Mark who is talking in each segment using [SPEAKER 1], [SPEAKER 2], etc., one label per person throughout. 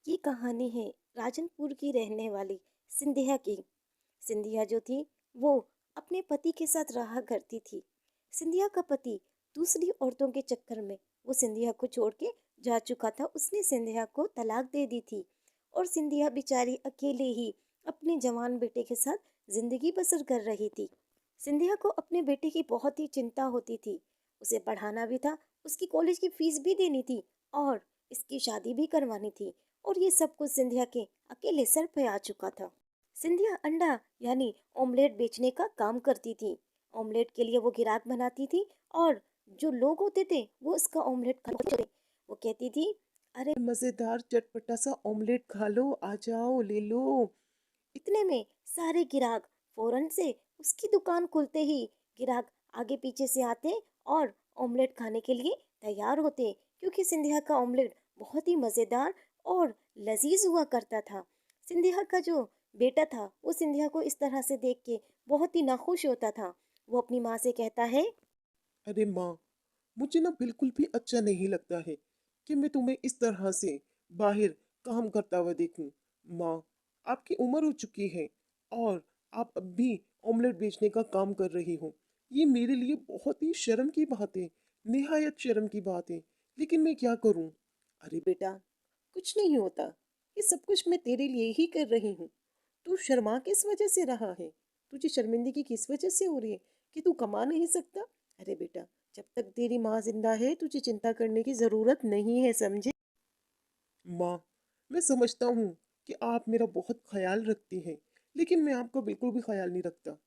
[SPEAKER 1] ये कहानी है राजनपुर की रहने वाली सिंधिया की। सिंधिया जो थी वो अपने पति के साथ रहा करती थी। सिंधिया का पति दूसरी औरतों के चक्कर में वो सिंधिया को छोड़ के जा चुका था। उसने सिंधिया को तलाक दे दी थी और सिंधिया बेचारी अकेले ही अपने जवान बेटे के साथ जिंदगी बसर कर रही थी। सिंधिया को अपने बेटे की बहुत ही चिंता होती थी। उसे पढ़ाना भी था, उसकी कॉलेज की फीस भी देनी थी और इसकी शादी भी करवानी थी। और ये सब कुछ सिंधिया के अकेले सर पे आ चुका था। सिंधिया अंडा यानी ऑमलेट बेचने का काम करती थी। ऑमलेट के लिए वो ग्राहक बनाती थी और जो लोग होते थे वो उसका ऑमलेट खाते थे। वो कहती थी, अरे
[SPEAKER 2] मजेदार चटपटा सा ऑमलेट खा लो, आ जाओ ले लो।
[SPEAKER 1] इतने में सारे ग्राहक फौरन से उसकी दुकान खुलते ही ग्राहक आगे पीछे से आते और ऑमलेट खाने के लिए तैयार होते, क्योंकि सिंधिया का ऑमलेट बहुत ही मज़ेदार और लजीज हुआ करता था। सिंधिया का जो बेटा था वो सिंधिया को इस तरह से देख के बहुत ही नाखुश होता था। वो अपनी माँ से कहता है,
[SPEAKER 2] अरे माँ, मुझे ना बिल्कुल भी अच्छा नहीं लगता है कि मैं तुम्हें इस तरह से बाहर काम करता हुआ देखूं। माँ, आपकी उम्र हो चुकी है और आप अब भी ऑमलेट बेचने का काम कर रही हो। ये मेरे लिए बहुत ही शर्म की बात है, निहायत शर्म की बात है। लेकिन मैं क्या करूं? अरे बेटा, कुछ नहीं होता। ये सब कुछ मैं तेरे लिए ही कर रही हूँ। तू शर्मा किस वजह से रहा है? तुझे शर्मिंदगी किस वजह से हो रही है कि तू कमा नहीं सकता? अरे बेटा, जब तक तेरी माँ जिंदा है तुझे चिंता करने की जरूरत नहीं है, समझे? माँ, मैं समझता हूँ कि आप मेरा बहुत ख्याल रखती हैं, लेकिन मैं आपका बिल्कुल भी ख्याल नहीं रखता।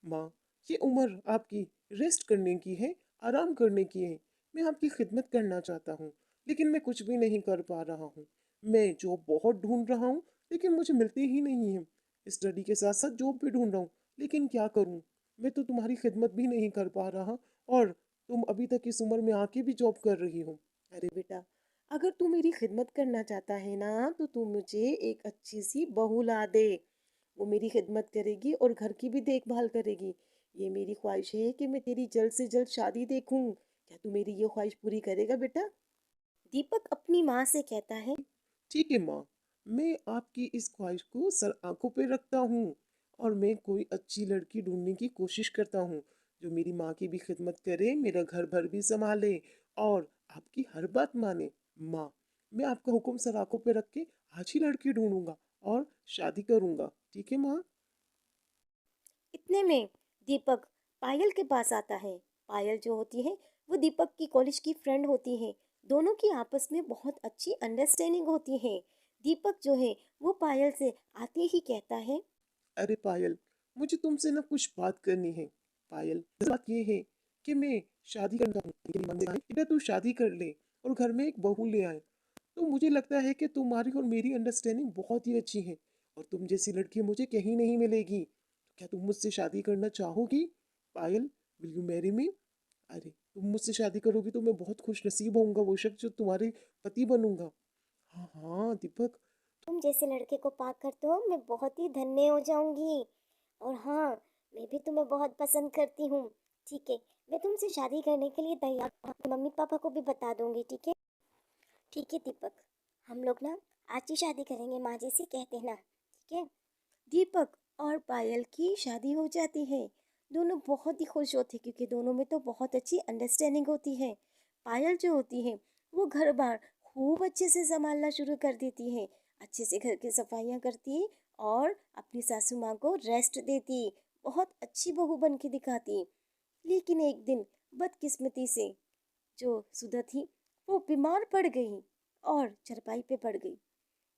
[SPEAKER 2] माँ, ये उम्र आपकी रेस्ट करने की है, आराम करने की है। मैं आपकी खिदमत करना चाहता हूँ, लेकिन मैं कुछ भी नहीं कर पा रहा हूँ। मैं जॉब बहुत ढूंढ रहा हूँ, लेकिन मुझे मिलती ही नहीं है। स्टडी के साथ साथ जॉब भी ढूंढ रहा हूँ, लेकिन क्या करूँ? मैं तो तुम्हारी खिदमत भी नहीं कर पा रहा और तुम अभी तक इस उम्र में आके भी जॉब कर रही हो। अरे बेटा, अगर तू मेरी खिदमत करना चाहता है ना, तो तू मुझे एक अच्छी सी बहू ला दे। वो मेरी खिदमत करेगी और घर की भी देखभाल करेगी। ये मेरी ख्वाहिश है कि मैं तेरी जल्द से जल्द शादी देखूं। क्या तू मेरी ये ख्वाहिश पूरी करेगा बेटा?
[SPEAKER 1] दीपक अपनी माँ से कहता है,
[SPEAKER 2] ठीक है माँ, मैं आपकी इस ख्वाहिश को सर आंखों पे रखता हूँ और मैं कोई अच्छी लड़की ढूंढने की कोशिश करता हूँ जो मेरी माँ की भी खिदमत करे, मेरा घर भर भी संभाले और आपकी हर बात माने। माँ, मैं आपका हुक्म सर आंखों पे रख के आज ही लड़की ढूंढूंगा और शादी करूंगा। ठीक है माँ?
[SPEAKER 1] इतने में दीपक पायल के पास आता है। पायल जो होती है वो दीपक की कॉलेज की फ्रेंड होती है। दोनों की आपस में बहुत अच्छी अंडरस्टैंडिंग होती है। दीपक जो है वो पायल से आते ही कहता है,
[SPEAKER 2] अरे पायल, मुझे तुमसे ना कुछ बात करनी है। पायल, बात ये है कि मैं शादी करना हूँ, लेकिन मन में आए बेटा तू शादी कर ले और घर में एक बहू ले आए। तो मुझे लगता है कि तुम्हारी और मेरी अंडरस्टैंडिंग बहुत ही अच्छी है और तुम जैसी लड़की मुझे कहीं नहीं मिलेगी। क्या तुम मुझसे शादी करना चाहोगी? पायल, विल यू मैरी मी? अरे, तुम मुझसे शादी करोगी तो मैं बहुत खुश नसीब होऊंगा, वो शख्स जो तुम्हारे पति बनूंगा। हाँ हाँ दीपक।
[SPEAKER 1] तुम जैसे लड़के को पाकर तो मैं बहुत ही धन्य हो जाऊंगी। और हाँ, मैं भी तुम्हें बहुत पसंद करती हूँ। ठीक है, मैं तुमसे शादी करने के लिए तैयार हूँ। अपने मम्मी पापा को भी बता दूंगी। ठीक है दीपक, हम लोग ना आज ही शादी करेंगे, माँ जी से कह देना, ठीक है। दीपक और पायल की शादी हो जाती है। दोनों बहुत ही खुश होते हैं क्योंकि दोनों में तो बहुत अच्छी अंडरस्टैंडिंग होती है। पायल जो होती है वो घर बार खूब अच्छे से संभालना शुरू कर देती है। अच्छे से घर की सफाइयाँ करती और अपनी सासू माँ को रेस्ट देती। बहुत अच्छी बहू बन के दिखाती। लेकिन एक दिन बदकिस्मती से जो सुधा थी वो बीमार पड़ गई और चरपाई पे पड़ गई।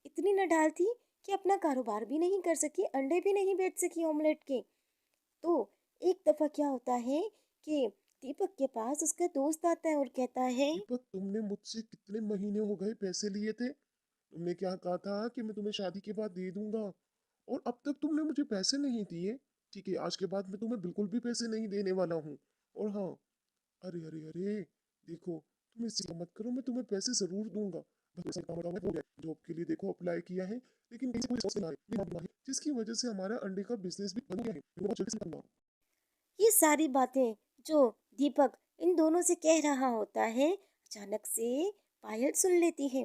[SPEAKER 1] इतनी नडाल थी कि अपना कारोबार भी नहीं कर सकी, अंडे भी नहीं बेच सकी ऑमलेट के। तो एक दफा क्या होता है कि दीपक के पास उसका दोस्त आता है और कहता है,
[SPEAKER 2] दीपक, तुमने मुझसे कितने महीने हो गए पैसे लिए थे? तुमने क्या कहा था कि मैं तुम्हें शादी के बाद दे दूंगा और अब तक तुमने मुझे पैसे नहीं दिए। ठीक है, आज के बाद मैं तुम्हें बिल्कुल भी पैसे नहीं देने वाला हूँ। और हाँ, अरे अरे अरे, देखो, तुम इससे मत करो, मैं तुम्हें पैसे जरूर दूंगा। बस पैसे का मतलब हो गया। जॉब के लिए देखो अप्लाई किया है, लेकिन किसी कोई रिस्पॉन्स नहीं आ रही। ये बात है, जिसकी वजह से हमारा अंडे का बिजनेस भी बन गया है। मैं बहुत जल्दी से करूंगा।
[SPEAKER 1] ये सारी बातें जो दीपक इन दोनों से कह रहा होता है, अचानक से पायल सुन लेती है।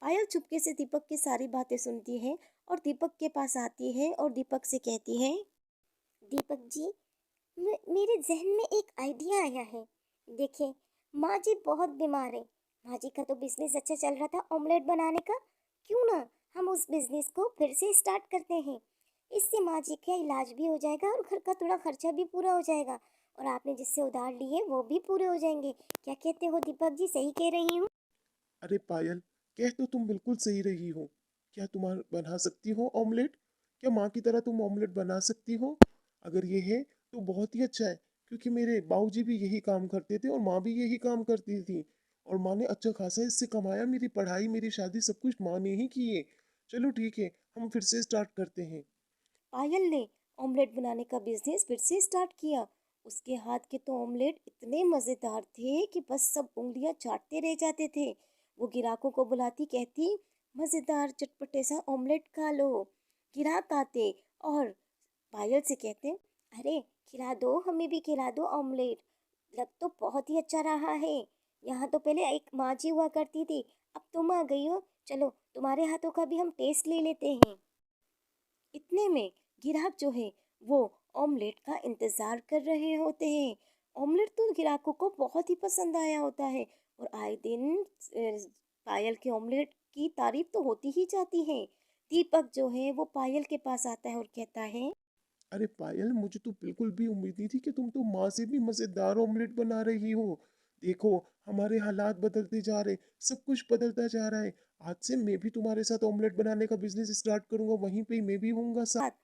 [SPEAKER 1] पायल चुपके से दीपक की सारी बातें सुनती है और दीपक के पास आती है और दीपक से कहती है, दीपक जी, मेरे जहन में एक आइडिया आया है। देखिए, माँ जी बहुत बीमार है। माँ जी का तो बिजनेस अच्छा चल रहा था ऑमलेट बनाने का। क्यों ना हम उस बिजनेस को फिर से स्टार्ट करते हैं। इससे माँ जी का इलाज भी हो जाएगा और घर का थोड़ा खर्चा भी पूरा हो जाएगा। और आपने जिससे उधार लिए वो भी पूरे हो जाएंगे। क्या कहते हो दीपक जी, सही कह रही हूँ?
[SPEAKER 2] अरे पायल, कह तो तुम बिल्कुल सही रही हो। क्या तुम बना सकती हो ऑमलेट? क्या माँ की तरह तुम ऑमलेट बना सकती हो? अगर ये है तो बहुत ही अच्छा है, क्योंकि मेरे बाबूजी भी यही काम करते थे और माँ भी यही काम करती थी। और माँ ने अच्छा खासा इससे कमाया। मेरी पढ़ाई, मेरी शादी, सब कुछ माँ ने ही की है। चलो ठीक है, हम फिर से स्टार्ट करते हैं।
[SPEAKER 1] पायल ने ऑमलेट बनाने का बिजनेस फिर से स्टार्ट किया। उसके हाथ के तो ऑमलेट इतने मज़ेदार थे कि बस सब उंगलियां चाटते रह जाते थे। वो ग्राहकों को बुलाती, कहती, मज़ेदार चटपटे सा ऑमलेट खा लो। ग्राहक आते और पायल से कहते, अरे खिला दो, हमें भी खिला दो ऑमलेट। लग तो बहुत ही अच्छा रहा है। यहाँ तो पहले एक माँ जी हुआ करती थी, अब तुम आ गई हो। चलो तुम्हारे हाथों का भी हम टेस्ट ले लेते हैं। इतने में ग्राहक जो है वो ऑमलेट का इंतजार कर रहे होते हैं। ऑमलेट तो ग्राहकों को बहुत ही पसंद आया होता है और आए दिन पायल के ऑमलेट की तारीफ तो होती ही जाती है। दीपक जो है वो पायल के पास आता है और कहता है,
[SPEAKER 2] अरे पायल, मुझे तो बिल्कुल भी उम्मीद नहीं थी कि तुम तो माँ से भी मजेदार ऑमलेट बना रही हो। देखो, हमारे हालात बदलते जा रहे, सब कुछ बदलता जा रहा है। आज से मैं भी तुम्हारे साथ ऑमलेट बनाने का बिजनेस स्टार्ट करूंगा, वहीं पे ही मैं भी होऊंगा साथ।
[SPEAKER 1] साथ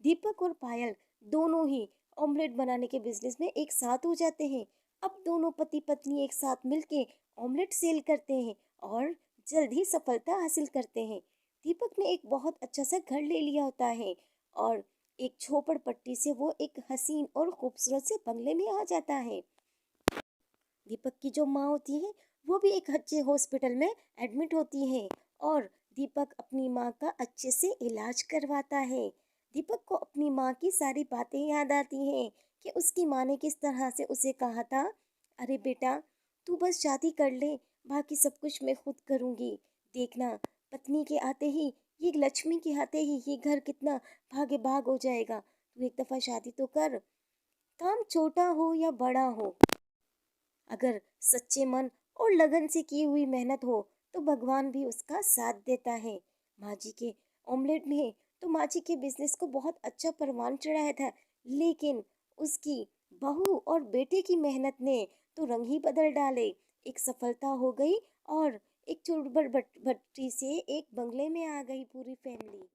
[SPEAKER 1] दीपक और पायल दोनों ही ऑमलेट बनाने के बिजनेस में एक साथ हो जाते हैं। अब दोनों पति पत्नी एक साथ मिलके ऑमलेट सेल करते हैं और जल्द ही सफलता हासिल करते हैं। दीपक ने एक बहुत अच्छा सा घर ले लिया होता है और एक झोपड़ पट्टी से वो एक हसीन और खूबसूरत से बंगले में आ जाता है। दीपक की जो माँ होती है वो भी एक अच्छे हॉस्पिटल में एडमिट होती है और दीपक अपनी माँ का अच्छे से इलाज करवाता है। दीपक को अपनी माँ की सारी बातें याद आती हैं कि उसकी माँ ने किस तरह से उसे कहा था, अरे बेटा, तू बस शादी कर ले, बाकी सब कुछ मैं खुद करूँगी। देखना, पत्नी के आते ही, ये लक्ष्मी के आते ही ये घर कितना भागे भाग हो जाएगा। तू एक दफ़ा शादी तो कर। काम छोटा हो या बड़ा हो, अगर सच्चे मन और लगन से की हुई मेहनत हो तो भगवान भी उसका साथ देता है। माँ जी के ऑमलेट में तो माँ जी के बिजनेस को बहुत अच्छा परवान चढ़ाया था, लेकिन उसकी बहू और बेटे की मेहनत ने तो रंग ही बदल डाले। एक सफलता हो गई और एक चुड़बड़ भट्टी से एक बंगले में आ गई पूरी फैमिली।